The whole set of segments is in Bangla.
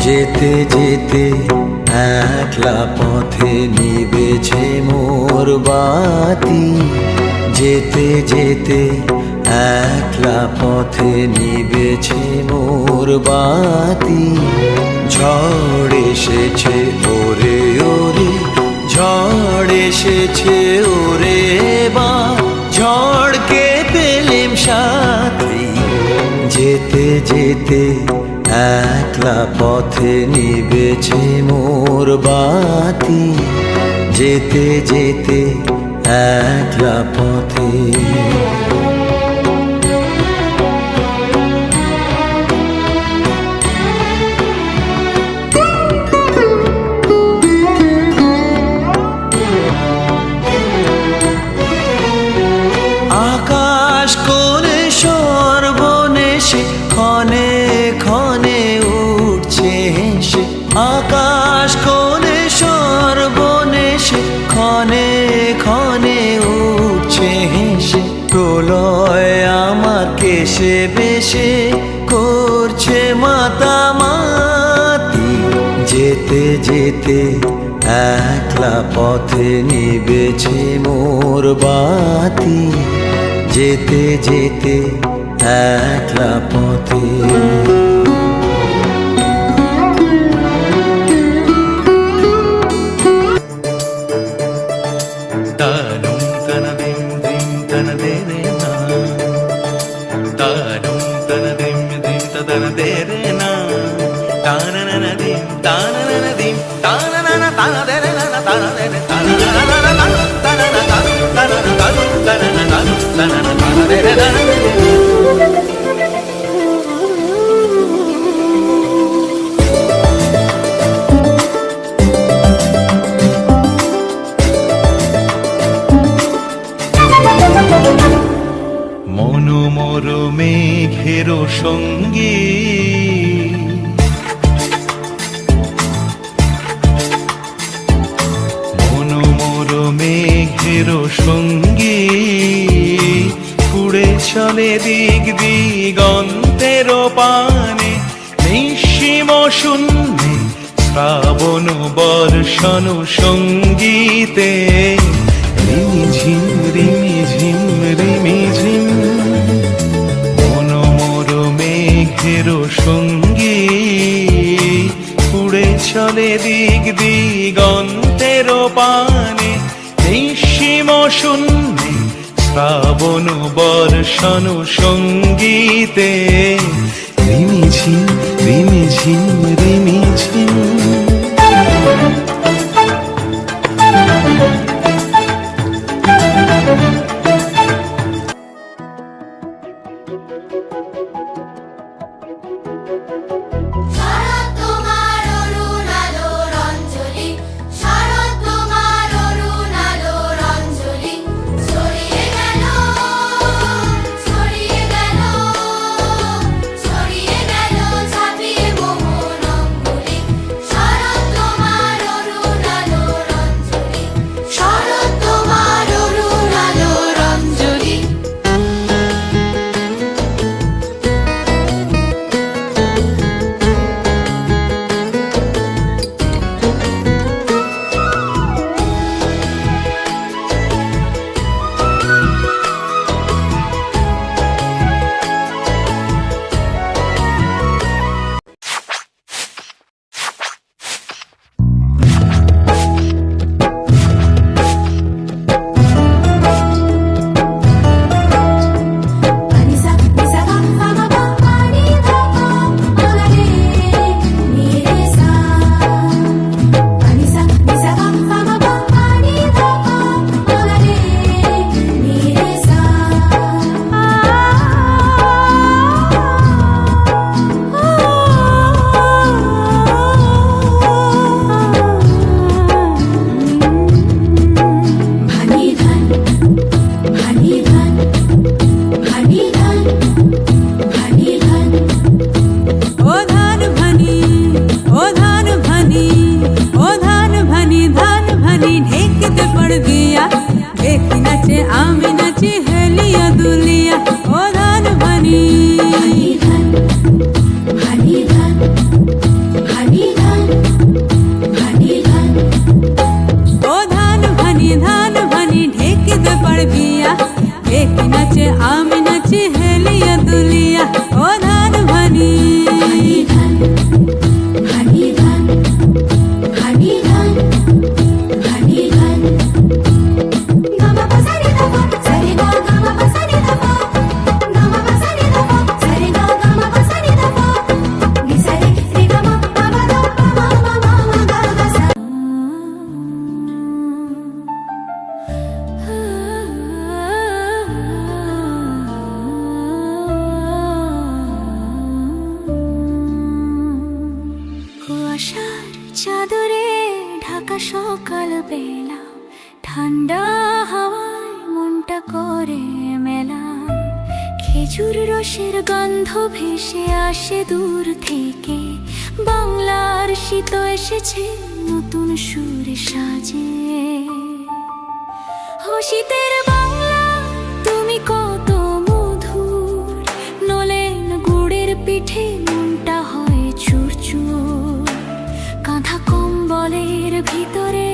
যেতে যেতে একলা পথে নিবেছে মোর বাতি, যেতে যেতে একলা পথে নিবেছে মোর বাতি। ঝড় এসেছে ওরে ওরে, ঝড় এসেছে ওরে বা, ঝড়কে পেলেম সাথী। যেতে যেতে একলা পথে নিবেছে মোর বাতি, যেতে যেতে একলা পথে। আকাশ কোণে সর্বনেশে ক্ষণে ক্ষণে উঠছে হেসে, আকাশ কোণে সর্বনেশে ক্ষণে ক্ষণে উঠছে হেসে। প্রলয় আমার কেশে বেশে করছে মাতামাতি, যেতে যেতে একলা পথে নিবেছে মোর বাতি, যেতে যেতে একলা পথে। মনোমর মেঘের সঙ্গী, মনোমর মেঘের সঙ্গী, উড়ে চলে দিক দিগন্তের পানে। নিঃসীম শূন্যে শ্রাবণ বর্ষণ সঙ্গীতে, রিমিঝিম রিমিঝিম রিমিঝিম। মনোমর মেঘের সঙ্গী, উড়ে চলে দিক দিগন্তের পানে। নিঃসীম শূন্যে শ্রাবণ বর্ষণ সঙ্গীতে, রিমিঝিম রিমিঝিম রিমিঝিম। ভানি বিয়া দেখি নাচে আমি নাচি হেলিয়া দুলিয়া ও ধান ভানি ধান ভানি ধান ভানি ধান ভানি ধান গামা পাসারে দাপা সারে গা গামা পাসারে দাপা গামা পাসারে দাপা সারে গা গামা পাসারে দাপা নিসারে রে গামা বাবা দাপা মামা মামা গা গা সা কুয়াশার চাদরে ঢাকা সকাল বেলা ঠান্ডা হাওয়ায় মনটা করে মেলা খেজুর রসের গন্ধ ভেসে আসে দূর থেকে বাংলার শীত এসেছে নতুন সুরে সাজে ও শীতের বাংলা তুমি কত মধুর নলেন গুড়ের পিঠে মনটা হয় চুরচুর কাঁথা কম্বলের ভিতরে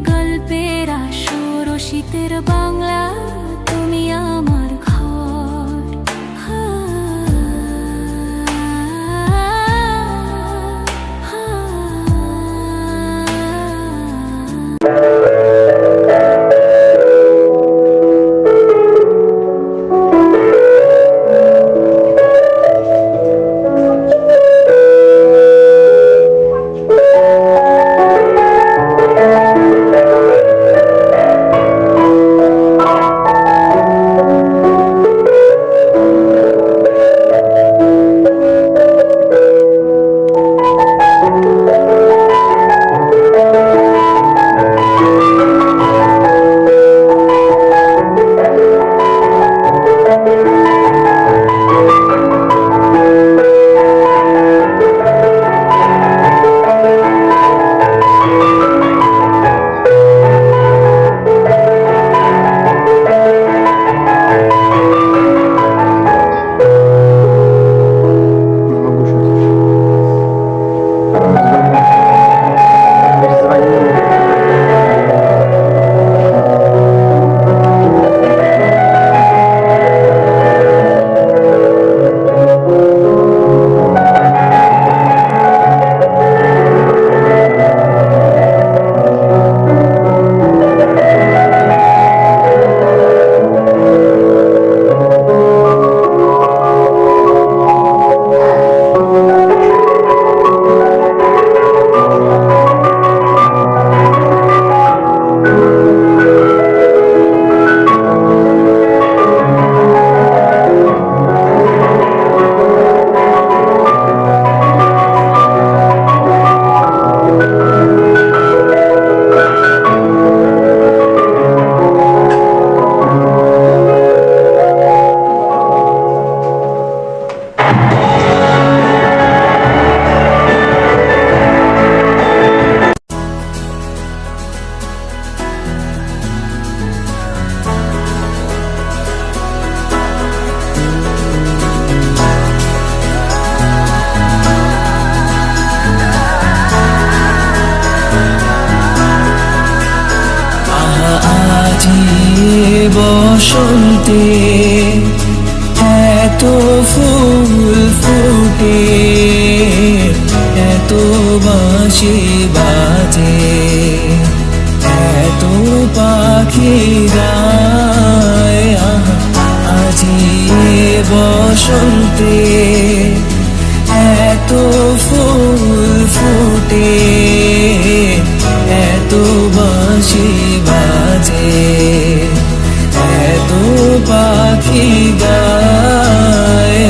গল্পের আসর ও শীতের বাংলা তুমি আমার ঘর বসন্তে এত ফুল ফুটে এত বাঁশি বাজে এত পাখি গায় আজি বসন্তে এত ফুল ফুটে এত বাঁশি বাজে এত পাখি গায়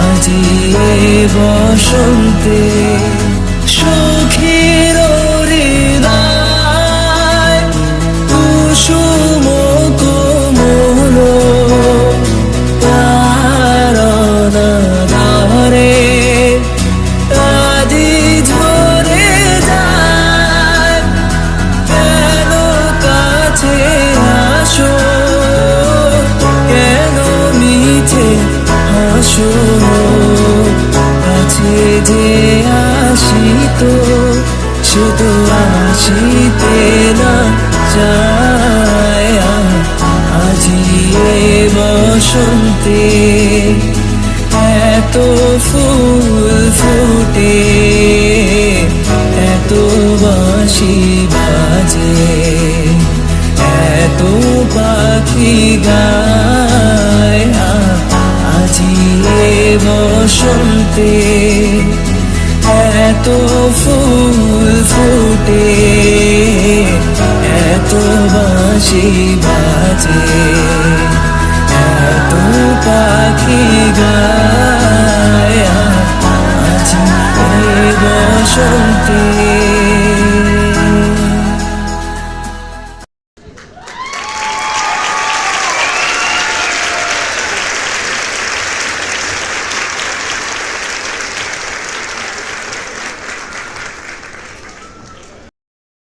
আজি বসন্তে সুখের হৃদয় কুসুম কোমল তারনা ধরে আজি ঝরে যায় কেন কাছে আসো কেন মিছে হাসো কাছে যে আসিত শুধু আসিতে না চায় বসন্তে এত ফুল ফুটে, এত বাঁশি বাজে, এত পাখি গায় আজি এ বসন্তে, এত ফুল ফুটে, এত বাঁশি বাজে, এত পাখি গায় আজি এ বসন্তে।